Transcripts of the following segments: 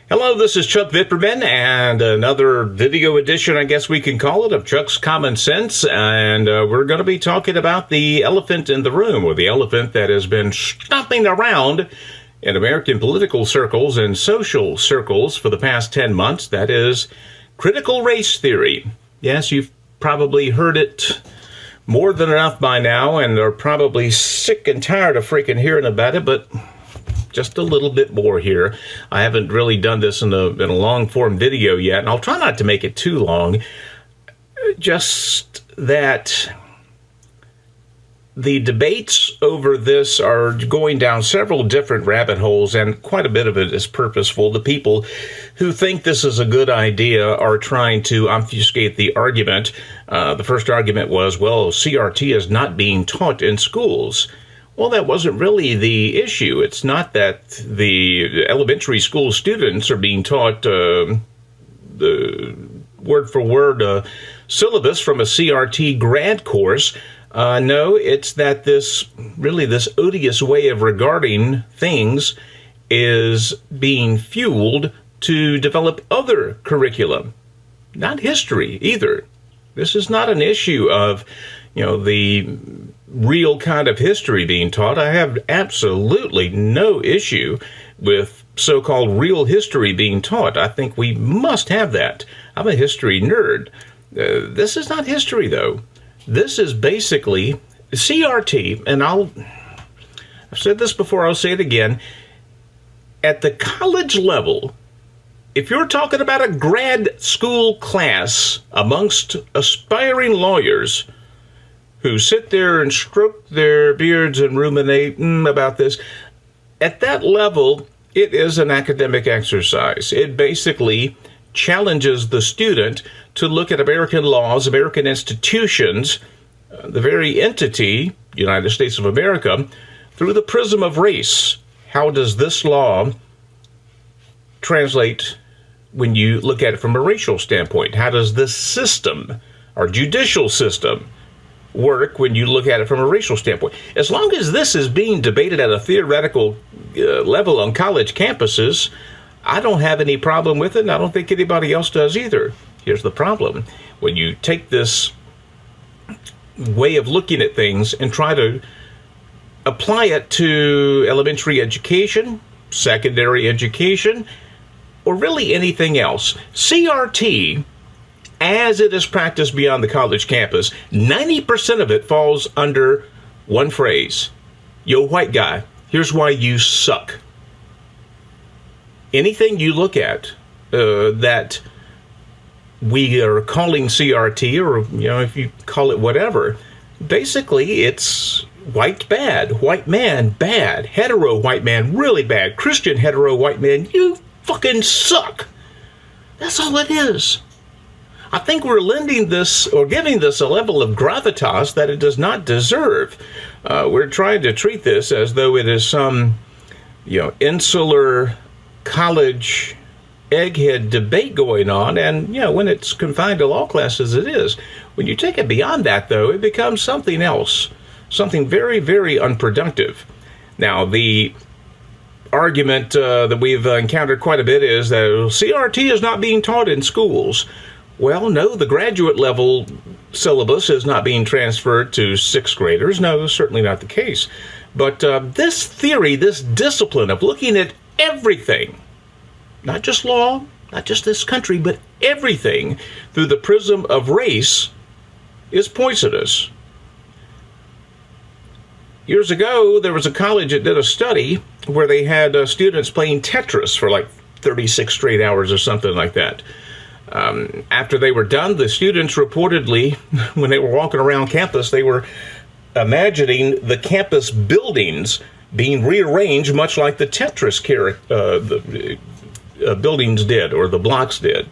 Hello, this is Chuck Vipperman, and another video edition, I guess we can call it, of Chuck's Common Sense. And we're going to be talking about the elephant in the room, or the elephant that has been stomping around in American political circles and social circles for the past 10 months. That is critical race theory. Yes, you've probably heard it more than enough by now, and are probably sick and tired of freaking hearing about it, but just a little bit more here. I haven't really done this in a long-form video yet, and I'll try not to make it too long. Just that the debates over this are going down several different rabbit holes, and quite a bit of it is purposeful. The people who think this is a good idea are trying to obfuscate the argument. The first argument was, well, CRT is not being taught in schools. Well, that wasn't really the issue. It's not that the elementary school students are being taught the word-for-word syllabus from a CRT grad course. No, it's that this odious way of regarding things is being fueled to develop other curriculum, not history either. This is not an issue of, the real kind of history being taught. I have absolutely no issue with so-called real history being taught. I think we must have that. I'm a history nerd. This is not history, though. This is basically CRT, and I've said this before, I'll say it again. At the college level, if you're talking about a grad school class amongst aspiring lawyers who sit there and stroke their beards and ruminate about this, at that level, it is an academic exercise. It basically challenges the student to look at American laws, American institutions, the very entity, United States of America, through the prism of race. How does this law translate when you look at it from a racial standpoint? How does this system, our judicial system, work when you look at it from a racial standpoint? As long as this is being debated at a theoretical level on college campuses, I don't have any problem with it, and I don't think anybody else does either. Here's the problem. When you take this way of looking at things and try to apply it to elementary education, secondary education, or really anything else, CRT, as it is practiced beyond the college campus, 90% of it falls under one phrase. Yo, white guy, here's why you suck. Anything you look at that we are calling CRT, or if you call it whatever, basically it's white bad, white man bad, hetero white man really bad, Christian hetero white man, you fucking suck. That's all it is. I think we're lending this, or giving this, a level of gravitas that it does not deserve. We're trying to treat this as though it is some, insular college egghead debate going on, and when it's confined to law classes, it is. When you take it beyond that, though, it becomes something else, something very, very unproductive. Now, the argument that we've encountered quite a bit is that CRT is not being taught in schools. Well, no, the graduate level syllabus is not being transferred to sixth graders. No, certainly not the case. But this theory, this discipline of looking at everything, not just law, not just this country, but everything through the prism of race, is poisonous. Years ago, there was a college that did a study where they had students playing Tetris for like 36 straight hours or something like that. After they were done, the students reportedly, when they were walking around campus, they were imagining the campus buildings being rearranged much like the Tetris buildings did, or the blocks did.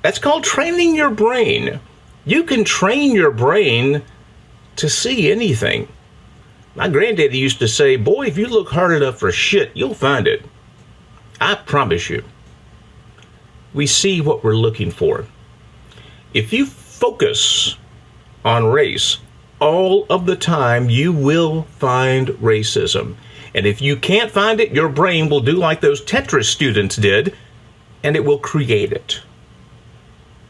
That's called training your brain. You can train your brain to see anything. My granddaddy used to say, boy, if you look hard enough for shit, you'll find it. I promise you. We see what we're looking for. If you focus on race all of the time, you will find racism. And if you can't find it, your brain will do like those Tetris students did and it will create it.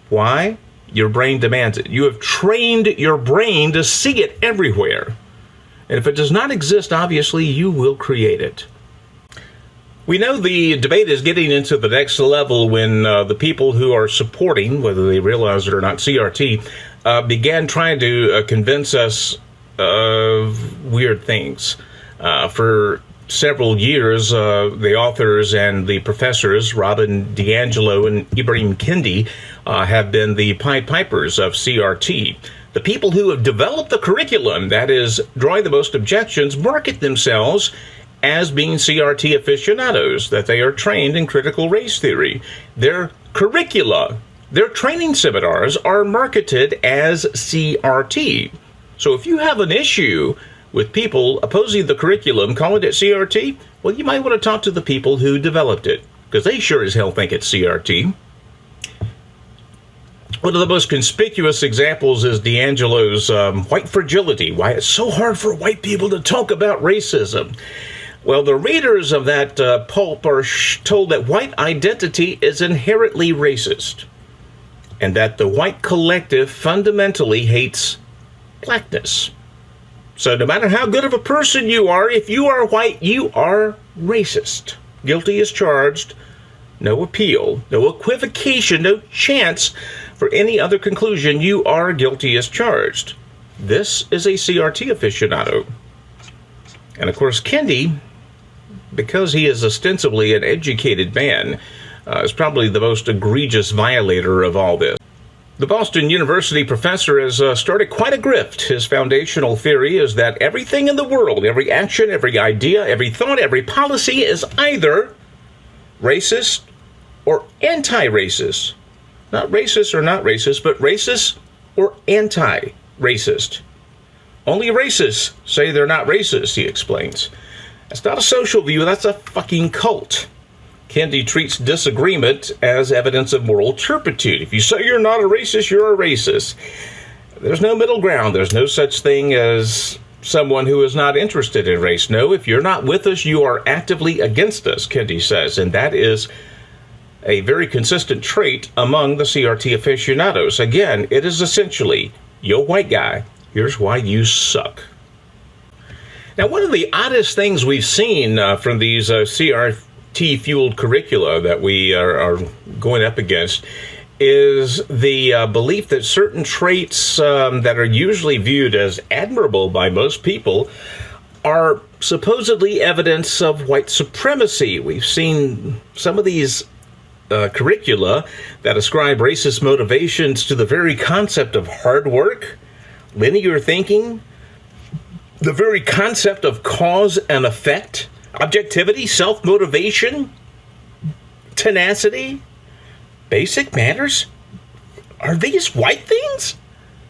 Why? Your brain demands it. You have trained your brain to see it everywhere. And if it does not exist, obviously, you will create it. We know the debate is getting into the next level when the people who are supporting, whether they realize it or not, CRT, began trying to convince us of weird things. For several years, the authors and the professors, Robin DiAngelo and Ibrahim Kendi, have been the Pied Pipers of CRT. The people who have developed the curriculum that is drawing the most objections market themselves as being CRT aficionados, that they are trained in critical race theory. Their curricula, their training seminars are marketed as CRT. So if you have an issue with people opposing the curriculum, calling it CRT, well, you might want to talk to the people who developed it, because they sure as hell think it's CRT. One of the most conspicuous examples is DiAngelo's white fragility, why it's so hard for white people to talk about racism. Well, the readers of that pulp are told that white identity is inherently racist, and that the white collective fundamentally hates blackness. So no matter how good of a person you are, if you are white, you are racist. Guilty as charged, no appeal, no equivocation, no chance for any other conclusion. You are guilty as charged. This is a CRT aficionado. And of course, Kendi, because he is ostensibly an educated man, is probably the most egregious violator of all this. The Boston University professor has started quite a grift. His foundational theory is that everything in the world, every action, every idea, every thought, every policy is either racist or anti-racist. Not racist or not racist, but racist or anti-racist. Only racists say they're not racist, he explains. That's not a social view, that's a fucking cult. Kendi treats disagreement as evidence of moral turpitude. If you say you're not a racist, you're a racist. There's no middle ground. There's no such thing as someone who is not interested in race. No, if you're not with us, you are actively against us, Kendi says. And that is a very consistent trait among the CRT aficionados. Again, it is essentially, yo, white guy, here's why you suck. Now, one of the oddest things we've seen from these CRT-fueled curricula that we are going up against is the belief that certain traits that are usually viewed as admirable by most people are supposedly evidence of white supremacy. We've seen some of these curricula that ascribe racist motivations to the very concept of hard work, linear thinking, the very concept of cause and effect, objectivity, self-motivation, tenacity, basic manners. Are these white things?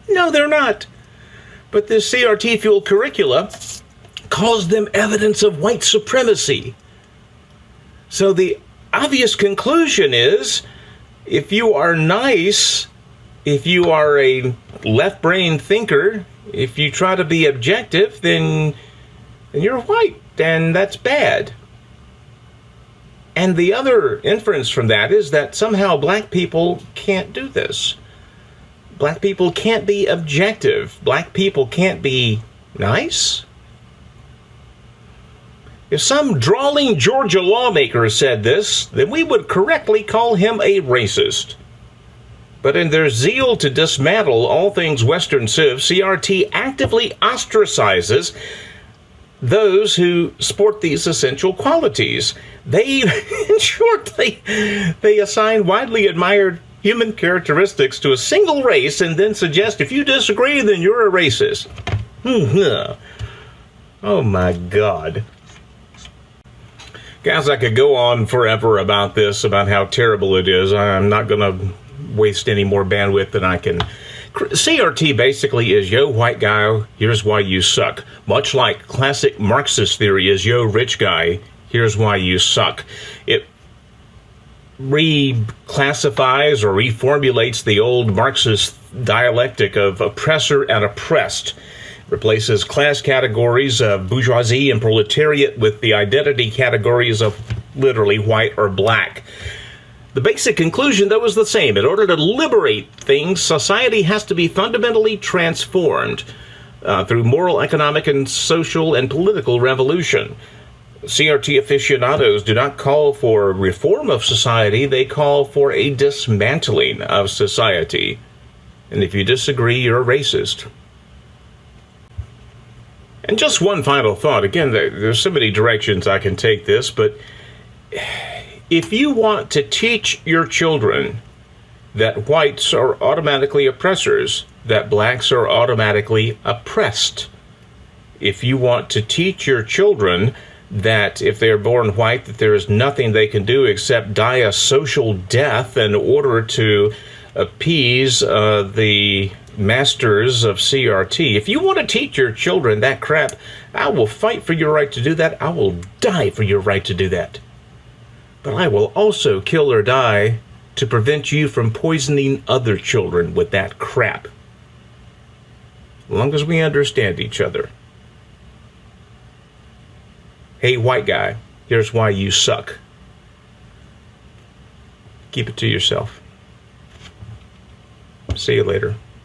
No, they're not. But this CRT-fueled curricula calls them evidence of white supremacy. So the obvious conclusion is, if you are nice, if you are a left-brain thinker, if you try to be objective, then you're white, and that's bad. And the other inference from that is that somehow black people can't do this. Black people can't be objective. Black people can't be nice. If some drawling Georgia lawmaker said this, then we would correctly call him a racist. But in their zeal to dismantle all things Western Civ, CRT actively ostracizes those who sport these essential qualities. They, in short, they assign widely admired human characteristics to a single race and then suggest if you disagree, then you're a racist. Oh my God. Guys, I could go on forever about this, about how terrible it is. I'm not going to waste any more bandwidth than I can. CRT basically is, yo, white guy, here's why you suck. Much like classic Marxist theory is, yo, rich guy, here's why you suck. It reclassifies or reformulates the old Marxist dialectic of oppressor and oppressed. Replaces class categories of bourgeoisie and proletariat with the identity categories of literally white or black. The basic conclusion, though, is the same. In order to liberate things, society has to be fundamentally transformed through moral, economic, and social and political revolution. CRT aficionados do not call for reform of society, they call for a dismantling of society. And if you disagree, you're a racist. And just one final thought. Again, there's so many directions I can take this, but if you want to teach your children that whites are automatically oppressors, that blacks are automatically oppressed, if you want to teach your children that if they are born white, that there is nothing they can do except die a social death in order to appease the masters of CRT. If you want to teach your children that crap, I will fight for your right to do that. I will die for your right to do that. But I will also kill or die to prevent you from poisoning other children with that crap. As long as we understand each other. Hey, white guy, here's why you suck. Keep it to yourself. See you later.